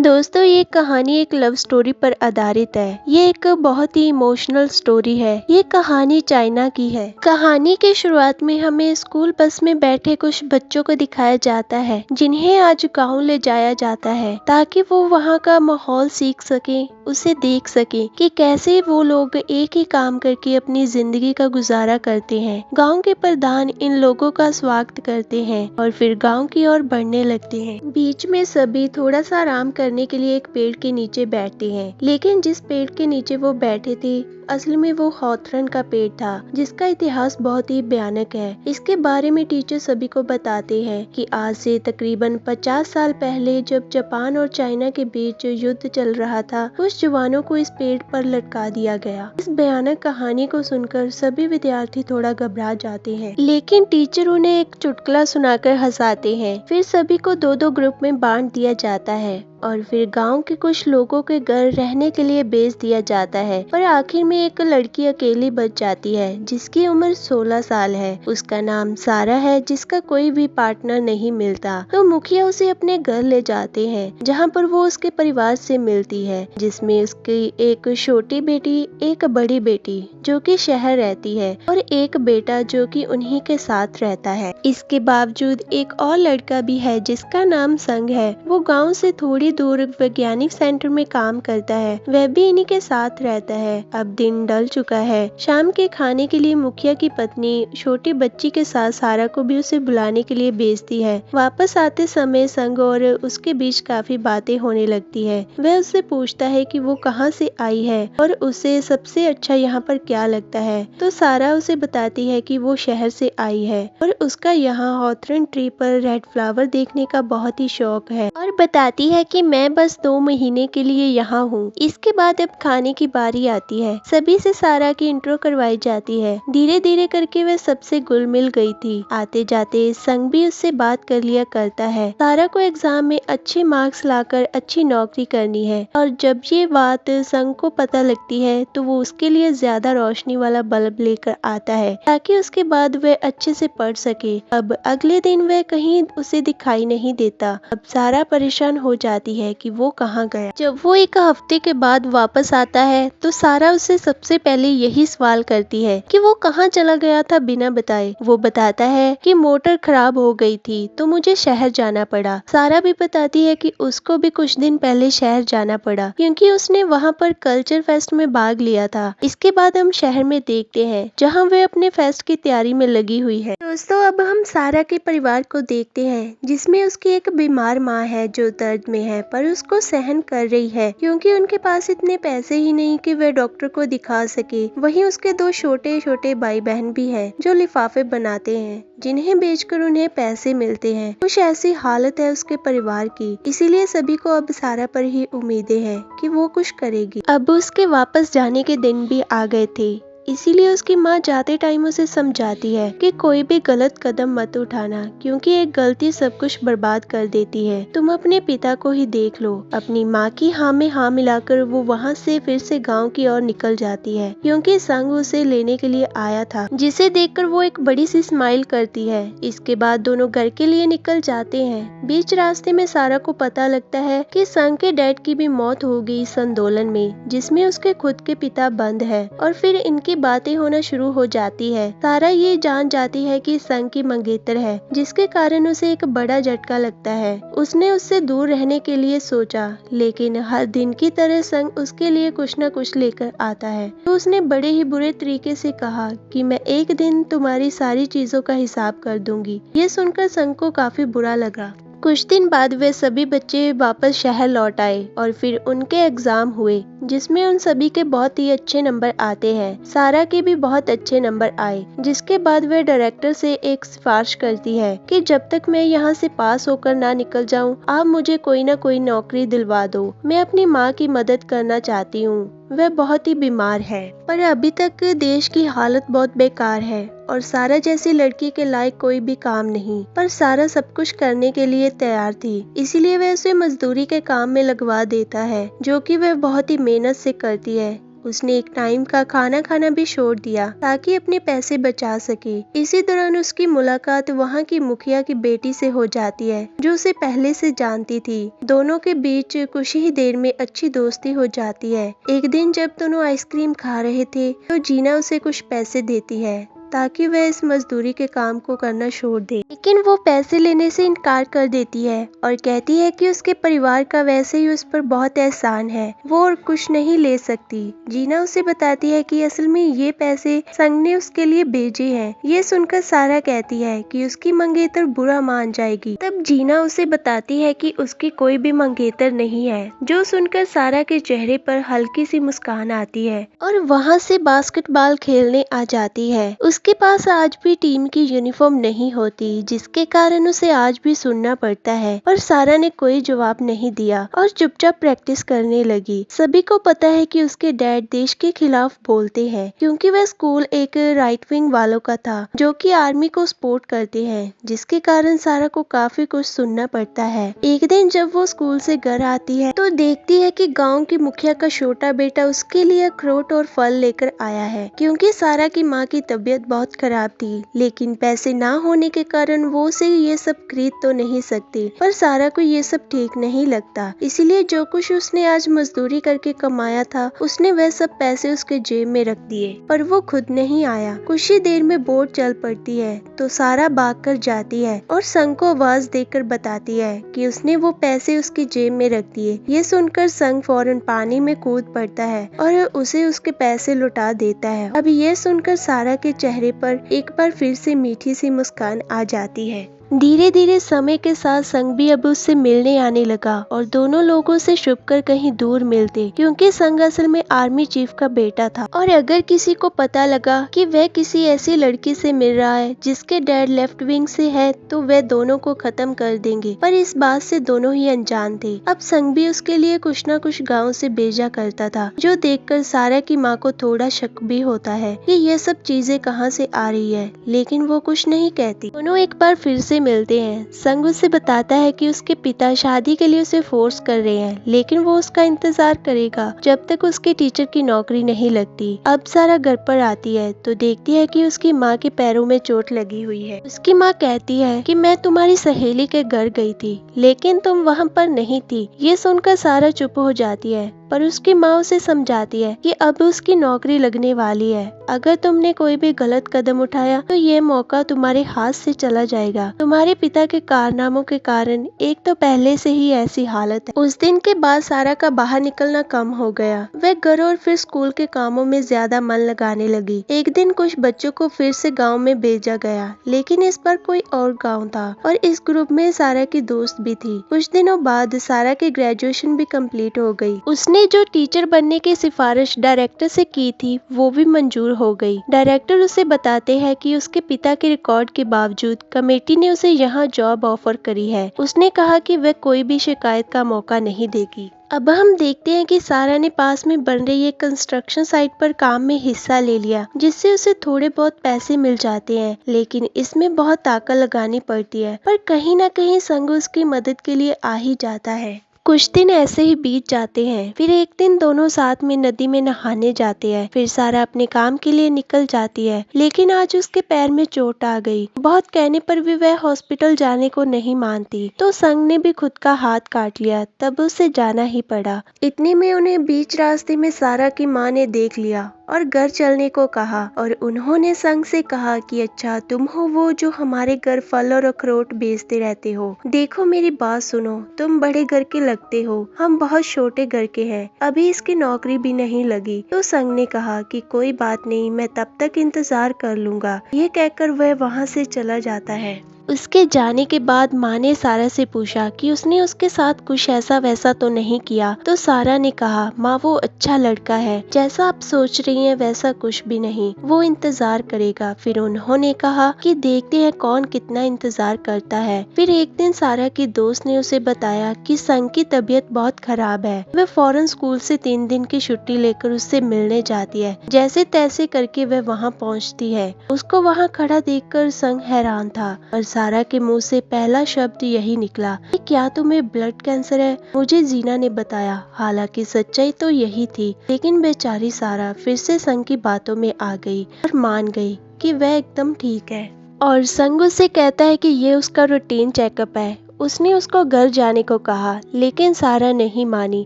दोस्तों, ये कहानी एक लव स्टोरी पर आधारित है। ये एक बहुत ही इमोशनल स्टोरी है। ये कहानी चाइना की है। कहानी के शुरुआत में हमें स्कूल बस में बैठे कुछ बच्चों को दिखाया जाता है, जिन्हें आज गांव ले जाया जाता है ताकि वो वहाँ का माहौल सीख सके, उसे देख सके कि कैसे वो लोग एक ही काम करके अपनी जिंदगी का गुजारा करते हैं। गाँव के प्रधान इन लोगों का स्वागत करते हैं और फिर गाँव की ओर बढ़ने लगते हैं। बीच में सभी थोड़ा सा आराम करने के लिए एक पेड़ के नीचे बैठते हैं, लेकिन जिस पेड़ के नीचे वो बैठे थे असल में वो हॉथरन का पेड़ था, जिसका इतिहास बहुत ही भयानक है। इसके बारे में टीचर सभी को बताते हैं कि आज से तकरीबन 50 साल पहले जब जापान और चाइना के बीच युद्ध चल रहा था, कुछ जवानों को इस पेड़ पर लटका दिया गया। इस भयानक कहानी को सुनकर सभी विद्यार्थी थोड़ा घबरा जाते हैं, लेकिन टीचर उन्हें एक चुटकुला सुनाकर हंसाते हैं। फिर सभी को दो दो ग्रुप में बांट दिया जाता है और फिर गांव के कुछ लोगों के घर रहने के लिए भेज दिया जाता है। पर आखिर में एक लड़की अकेली बच जाती है, जिसकी उम्र 16 साल है। उसका नाम सारा है, जिसका कोई भी पार्टनर नहीं मिलता। तो मुखिया उसे अपने घर ले जाते हैं, जहां पर वो उसके परिवार से मिलती है, जिसमें उसकी एक छोटी बेटी, एक बड़ी बेटी जो कि शहर रहती है और एक बेटा जो कि उन्हीं के साथ रहता है। इसके बावजूद एक और लड़का भी है, जिसका नाम संग है। वो गाँव से थोड़ी दूर वैज्ञानिक सेंटर में काम करता है। वह भी इन्हीं के साथ रहता है। अब दिन ढल चुका है। शाम के खाने के लिए मुखिया की पत्नी छोटी बच्ची के साथ सारा को भी उसे बुलाने के लिए भेजती है। वापस आते समय संग और उसके बीच काफी बातें होने लगती है। वह उससे पूछता है कि वो कहाँ से आई है और उसे सबसे अच्छा यहाँ पर क्या लगता है। तो सारा उसे बताती है कि वो शहर से आई है और उसका यहाँ हॉथरन ट्री पर रेड फ्लावर देखने का बहुत ही शौक है, और बताती है कि मैं बस 2 महीने के लिए यहाँ हूँ। इसके बाद अब खाने की बारी आती है। सभी से सारा की इंट्रो करवाई जाती है। धीरे धीरे करके वह सबसे घुल मिल गई थी। आते जाते संग भी उससे बात कर लिया करता है। सारा को एग्जाम में अच्छे मार्क्स लाकर अच्छी नौकरी करनी है, और जब ये बात संग को पता लगती है तो वो उसके लिए ज्यादा रोशनी वाला बल्ब लेकर आता है, ताकि उसके बाद वह अच्छे से पढ़ सके। अब अगले दिन वह कहीं उसे दिखाई नहीं देता। अब सारा परेशान हो जाती है कि वो कहाँ गया। जब वो एक हफ्ते के बाद वापस आता है तो सारा उससे सबसे पहले यही सवाल करती है कि वो कहाँ चला गया था बिना बताए। वो बताता है कि मोटर खराब हो गई थी तो मुझे शहर जाना पड़ा। सारा भी बताती है कि उसको भी कुछ दिन पहले शहर जाना पड़ा, क्योंकि उसने वहाँ पर कल्चर फेस्ट में भाग लिया था। इसके बाद हम शहर में देखते हैं, जहाँ वे अपने फेस्ट की तैयारी में लगी हुई है। दोस्तों, अब हम सारा के परिवार को देखते हैं, जिसमें उसकी एक बीमार माँ है जो दर्द में है, पर उसको सहन कर रही है क्योंकि उनके पास इतने पैसे ही नहीं कि वे डॉक्टर को दिखा सके। वहीं उसके 2 छोटे छोटे भाई बहन भी हैं जो लिफाफे बनाते हैं, जिन्हें बेचकर उन्हें पैसे मिलते हैं। कुछ ऐसी हालत है उसके परिवार की, इसीलिए सभी को अब सारा पर ही उम्मीदें हैं कि वो कुछ करेगी। अब उसके वापस जाने के दिन भी आ गए थे, इसीलिए उसकी माँ जाते टाइम उसे समझाती है कि कोई भी गलत कदम मत उठाना, क्योंकि एक गलती सब कुछ बर्बाद कर देती है। तुम अपने पिता को ही देख लो। अपनी माँ की हाँ में हाँ मिलाकर वो वहाँ से फिर से गांव की ओर निकल जाती है, क्योंकि संग उसे लेने के लिए आया था, जिसे देखकर वो एक बड़ी सी स्माइल करती है। इसके बाद दोनों घर के लिए निकल जाते हैं। बीच रास्ते में सारा को पता लगता है कि संग के डैड की भी मौत हो गई इस आंदोलन में, जिसमें उसके खुद के पिता बंद है, और फिर इनकी बातें होना शुरू हो जाती है। सारा ये जान जाती है कि संग की मंगेतर है, जिसके कारण उसे एक बड़ा झटका लगता है। उसने उससे दूर रहने के लिए सोचा, लेकिन हर दिन की तरह संग उसके लिए कुछ न कुछ लेकर आता है। तो उसने बड़े ही बुरे तरीके से कहा कि मैं एक दिन तुम्हारी सारी चीजों का हिसाब कर दूंगी। ये सुनकर संग को काफी बुरा लगा। कुछ दिन बाद वे सभी बच्चे वापस शहर लौट आए और फिर उनके एग्जाम हुए, जिसमें उन सभी के बहुत ही अच्छे नंबर आते हैं। सारा के भी बहुत अच्छे नंबर आए, जिसके बाद वे डायरेक्टर से एक सिफारिश करती है कि जब तक मैं यहाँ से पास होकर ना निकल जाऊँ, आप मुझे कोई ना कोई नौकरी दिलवा दो। मैं अपनी माँ की मदद करना चाहती हूँ। वह बहुत ही बीमार है, पर अभी तक देश की हालत बहुत बेकार है और सारा जैसी लड़की के लायक कोई भी काम नहीं। पर सारा सब कुछ करने के लिए तैयार थी, इसीलिए वह उसे मजदूरी के काम में लगवा देता है, जो कि वह बहुत ही मेहनत से करती है। उसने एक टाइम का खाना खाना भी छोड़ दिया ताकि अपने पैसे बचा सके। इसी दौरान उसकी मुलाकात वहाँ की मुखिया की बेटी से हो जाती है, जो उसे पहले से जानती थी। दोनों के बीच कुछ ही देर में अच्छी दोस्ती हो जाती है। एक दिन जब दोनों आइसक्रीम खा रहे थे तो जीना उसे कुछ पैसे देती है ताकि वह इस मजदूरी के काम को करना छोड़ दे, लेकिन वो पैसे लेने से इनकार कर देती है और कहती है कि उसके परिवार का वैसे ही उस पर बहुत एहसान है, वो और कुछ नहीं ले सकती। जीना उसे बताती है कि असल में ये पैसे संग ने उसके लिए भेजे हैं। ये सुनकर सारा कहती है कि उसकी मंगेतर बुरा मान जाएगी। तब जीना उसे बताती है कि उसकी कोई भी मंगेतर नहीं है, जो सुनकर सारा के चेहरे पर हल्की सी मुस्कान आती है और वहाँ से बास्केटबॉल खेलने आ जाती है। उसके पास आज भी टीम की यूनिफॉर्म नहीं होती, जिसके कारण उसे आज भी सुनना पड़ता है और सारा ने कोई जवाब नहीं दिया और चुपचाप प्रैक्टिस करने लगी। सभी को पता है कि उसके डैड देश के खिलाफ बोलते हैं, क्योंकि वह स्कूल एक राइट विंग वालों का था जो कि आर्मी को सपोर्ट करते हैं, जिसके कारण सारा को काफी कुछ सुनना पड़ता है। एक दिन जब वो स्कूल से घर आती है तो देखती है कि गाँव की मुखिया का छोटा बेटा उसके लिए अखरोट और फल लेकर आया है, क्योंकि सारा की माँ की तबीयत बहुत खराब थी, लेकिन पैसे ना होने के कारण वो उसे ये सब खरीद तो नहीं सकती। पर सारा को ये सब ठीक नहीं लगता, इसीलिए जो कुछ उसने आज मजदूरी करके कमाया था उसने वह सब पैसे उसके जेब में रख दिए, पर वो खुद नहीं आया। कुछ ही देर में बोट चल पड़ती है तो सारा भाग कर जाती है और संग को आवाज देकर बताती है कि उसने वो पैसे उसकी जेब में रख दिए। ये सुनकर संग फौरन पानी में कूद पड़ता है और उसे उसके पैसे लौटा देता है। अब ये सुनकर सारा के चेहरे पर एक बार फिर से मीठी सी मुस्कान आ जाती है। धीरे धीरे समय के साथ संग भी अब उससे मिलने आने लगा और दोनों लोगों से छुपकर कहीं दूर मिलते, क्योंकि संग असल में आर्मी चीफ का बेटा था और अगर किसी को पता लगा कि वह किसी ऐसी लड़की से मिल रहा है जिसके डैड लेफ्ट विंग से है तो वह दोनों को खत्म कर देंगे। पर इस बात से दोनों ही अनजान थे। अब संग भी उसके लिए कुछ न कुछ गाँव से भेजा करता था, जो देखकर सारा की माँ को थोड़ा शक भी होता है कि यह सब चीजें कहाँ से आ रही है, लेकिन वो कुछ नहीं कहती। दोनों एक बार फिर से मिलते हैं। संग उसे बताता है कि उसके पिता शादी के लिए उसे फोर्स कर रहे हैं, लेकिन वो उसका इंतजार करेगा जब तक उसके टीचर की नौकरी नहीं लगती। अब सारा घर पर आती है तो देखती है कि उसकी माँ के पैरों में चोट लगी हुई है। उसकी माँ कहती है कि मैं तुम्हारी सहेली के घर गई थी, लेकिन तुम वहाँ पर नहीं थी। ये सुनकर सारा चुप हो जाती है, पर उसकी माँ उसे समझाती है कि अब उसकी नौकरी लगने वाली है। अगर तुमने कोई भी गलत कदम उठाया तो ये मौका तुम्हारे हाथ से चला जाएगा। तुम्हारे पिता के कारनामों के कारण एक तो पहले से ही ऐसी हालत है। उस दिन के बाद सारा का बाहर निकलना कम हो गया। वह घर और फिर स्कूल के कामों में ज्यादा मन लगाने लगी। एक दिन कुछ बच्चों को फिर से गाँव में भेजा गया, लेकिन इस बार कोई और गाँव था और इस ग्रुप में सारा की दोस्त भी थी। कुछ दिनों बाद सारा की ग्रेजुएशन भी कंप्लीट हो गई। उसने जो टीचर बनने की सिफारिश डायरेक्टर से की थी वो भी मंजूर हो गई। डायरेक्टर उसे बताते हैं कि उसके पिता के रिकॉर्ड के बावजूद कमेटी ने उसे यहाँ जॉब ऑफर करी है। उसने कहा कि वह कोई भी शिकायत का मौका नहीं देगी। अब हम देखते हैं कि सारा ने पास में बन रही एक कंस्ट्रक्शन साइट पर काम में हिस्सा ले लिया, जिससे उसे थोड़े बहुत पैसे मिल जाते हैं, लेकिन इसमें बहुत ताकत लगानी पड़ती है। पर कहीं ना कहीं संग उसकी मदद के लिए आ ही जाता है। कुछ दिन ऐसे ही बीत जाते हैं। फिर एक दिन दोनों साथ में नदी में नहाने जाते हैं। फिर सारा अपने काम के लिए निकल जाती है, लेकिन आज उसके पैर में चोट आ गई। बहुत कहने पर भी वह हॉस्पिटल जाने को नहीं मानती, तो संग ने भी खुद का हाथ काट लिया। तब उसे जाना ही पड़ा। इतने में उन्हें बीच रास्ते में सारा की माँ ने देख लिया और घर चलने को कहा और उन्होंने संग से कहा कि अच्छा तुम हो वो जो हमारे घर फल और अखरोट बेचते रहते हो। देखो मेरी बात सुनो, तुम बड़े घर के लगते हो, हम बहुत छोटे घर के हैं, अभी इसकी नौकरी भी नहीं लगी। तो संग ने कहा कि कोई बात नहीं, मैं तब तक इंतजार कर लूंगा। ये कहकर वह वहाँ से चला जाता है। उसके जाने के बाद माँ ने सारा से पूछा कि उसने उसके साथ कुछ ऐसा वैसा तो नहीं किया। तो सारा ने कहा माँ वो अच्छा लड़का है, जैसा आप सोच रही हैं वैसा कुछ भी नहीं, वो इंतजार करेगा। फिर उन्होंने कहा कि देखते हैं कौन कितना इंतजार करता है। फिर एक दिन सारा की दोस्त ने उसे बताया कि संग की तबीयत बहुत खराब है। वह फौरन स्कूल से 3 दिन की छुट्टी लेकर उससे मिलने जाती है। जैसे तैसे करके वह वहाँ पहुँचती है। उसको वहाँ खड़ा देखकर संग हैरान था और सारा के मुंह से पहला शब्द यही निकला कि क्या तुम्हें ब्लड कैंसर है? मुझे जीना ने बताया। हालांकि सच्चाई तो यही थी, लेकिन बेचारी सारा फिर से संग की बातों में आ गई और मान गई कि वह एकदम ठीक है। और संग उससे कहता है कि ये उसका रूटीन चेकअप है। उसने उसको घर जाने को कहा, लेकिन सारा नहीं मानी।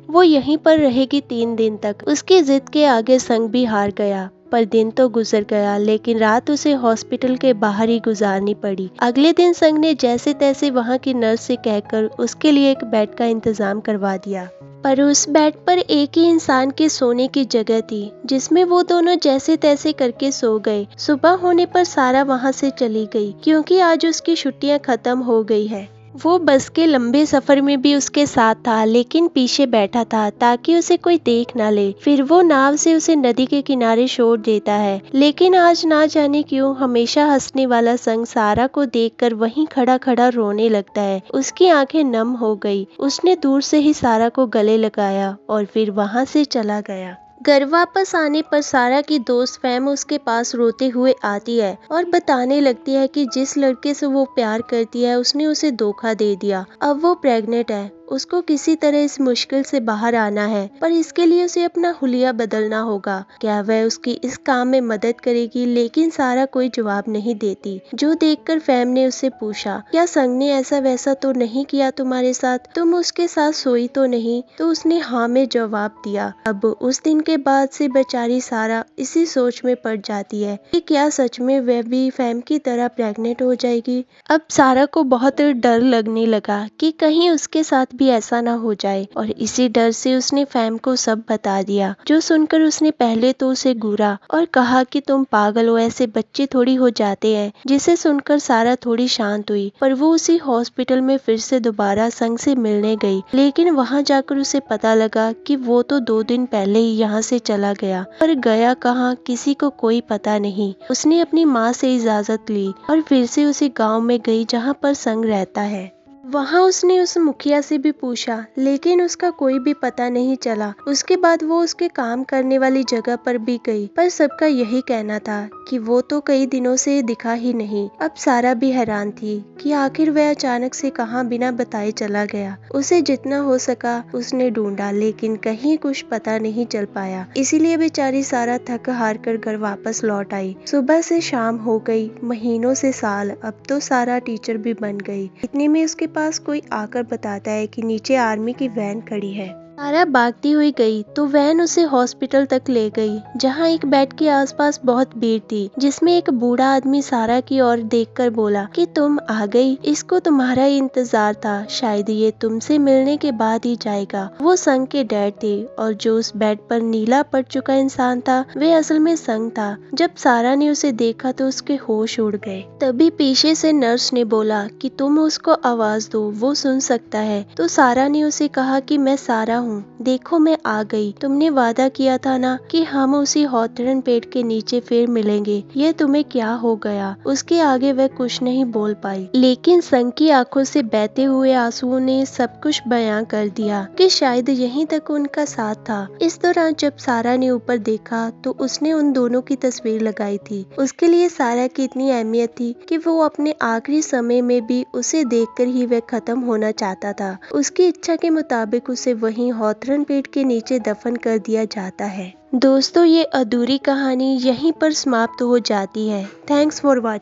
वो यहीं पर रहेगी 3 दिन तक। उसकी जिद के आगे संग भी हार गया। पर दिन तो गुजर गया, लेकिन रात उसे हॉस्पिटल के बाहर ही गुजारनी पड़ी। अगले दिन संग ने जैसे तैसे वहाँ की नर्स से कहकर उसके लिए एक बेड का इंतजाम करवा दिया। पर उस बेड पर एक ही इंसान के सोने की जगह थी, जिसमें वो दोनों जैसे तैसे करके सो गए। सुबह होने पर सारा वहाँ से चली गई, क्योंकि आज उसकी छुट्टियाँ खत्म हो गई है। वो बस के लंबे सफर में भी उसके साथ था, लेकिन पीछे बैठा था ताकि उसे कोई देख ना ले। फिर वो नाव से उसे नदी के किनारे छोड़ देता है, लेकिन आज ना जाने क्यों हमेशा हंसने वाला संग सारा को देखकर वहीं खड़ा खड़ा रोने लगता है। उसकी आंखें नम हो गई। उसने दूर से ही सारा को गले लगाया और फिर वहां से चला गया। घर वापस आने पर सारा की दोस्त फैम उसके पास रोते हुए आती है और बताने लगती है कि जिस लड़के से वो प्यार करती है उसने उसे धोखा दे दिया। अब वो प्रेग्नेंट है। उसको किसी तरह इस मुश्किल से बाहर आना है, पर इसके लिए उसे अपना हुलिया बदलना होगा। क्या वह उसकी इस काम में मदद करेगी? लेकिन सारा कोई जवाब नहीं देती। जो देखकर फैम ने उससे पूछा, क्या संग ने ऐसा वैसा तो नहीं किया तुम्हारे साथ? तुम उसके साथ सोई तो नहीं? तो उसने हाँ में जवाब दिया। अब उस दिन के बाद से बेचारी सारा इसी सोच में पड़ जाती है कि क्या सच में वह भी फैम की तरह प्रेग्नेंट हो जाएगी। अब सारा को बहुत डर लगने लगा कि कहीं उसके साथ भी ऐसा ना हो जाए, और इसी डर से उसने फैम को सब बता दिया। जो सुनकर उसने पहले तो उसे घूरा और कहा कि तुम पागल हो, ऐसे बच्चे थोड़ी हो जाते हैं। जिसे सुनकर सारा थोड़ी शांत हुई, पर वो उसी हॉस्पिटल में फिर से दोबारा संग से मिलने गई। लेकिन वहां जाकर उसे पता लगा कि वो तो 2 दिन पहले ही यहाँ से चला गया, पर गया कहाँ किसी को कोई पता नहीं। उसने अपनी माँ से इजाजत ली और फिर से उसी गाँव में गई जहाँ पर संग रहता है। वहाँ उसने उस मुखिया से भी पूछा, लेकिन उसका कोई भी पता नहीं चला। उसके बाद वो उसके काम करने वाली जगह पर भी गई, पर सबका यही कहना था कि वो तो कई दिनों से दिखा ही नहीं। अब सारा भी हैरान थी कि आखिर वह अचानक से कहाँ बिना बताए चला गया। उसे जितना हो सका उसने ढूंढा, लेकिन कहीं कुछ पता नहीं चल पाया। इसीलिए बेचारी सारा थक हार कर घर वापस लौट आई। सुबह से शाम हो गई, महीनों से साल। अब तो सारा टीचर भी बन गई। इतने में उसके पास कोई आकर बताता है कि नीचे आर्मी की वैन खड़ी है। सारा भागती हुई गई तो वैन उसे हॉस्पिटल तक ले गई, जहां एक बेड के आसपास बहुत भीड़ थी, जिसमें एक बूढ़ा आदमी सारा की ओर देखकर बोला कि तुम आ गई, इसको तुम्हारा ही इंतजार था, शायद ये तुमसे मिलने के बाद ही जाएगा। वो संग के डैड थे, और जो उस बेड पर नीला पड़ चुका इंसान था वे असल में संग था। जब सारा ने उसे देखा तो उसके होश उड़ गए। तभी पीछे से नर्स ने बोला कि तुम उसको आवाज दो, वो सुन सकता है। तो सारा ने उसे कहा कि मैं सारा हूँ, देखो मैं आ गई। तुमने वादा किया था ना कि हम उसी हॉथरन पेड़ के नीचे फिर मिलेंगे। ये तुम्हें क्या हो गया? उसके आगे वह कुछ नहीं बोल पाई, लेकिन संग की आंखों से बहते हुए आंसुओं ने सब कुछ बयां कर दिया कि शायद यहीं तक उनका साथ था। इस दौरान जब सारा ने ऊपर देखा तो उसने उन दोनों की तस्वीर लगाई थी। उसके लिए सारा की इतनी अहमियत थी कि वो अपने आखिरी समय में भी उसे देखकर ही वह खत्म होना चाहता था। उसकी इच्छा के मुताबिक उसे वहीं हॉथरन पेड़ के नीचे दफन कर दिया जाता है। दोस्तों, ये अधूरी कहानी यहीं पर समाप्त हो जाती है। Thanks for watching.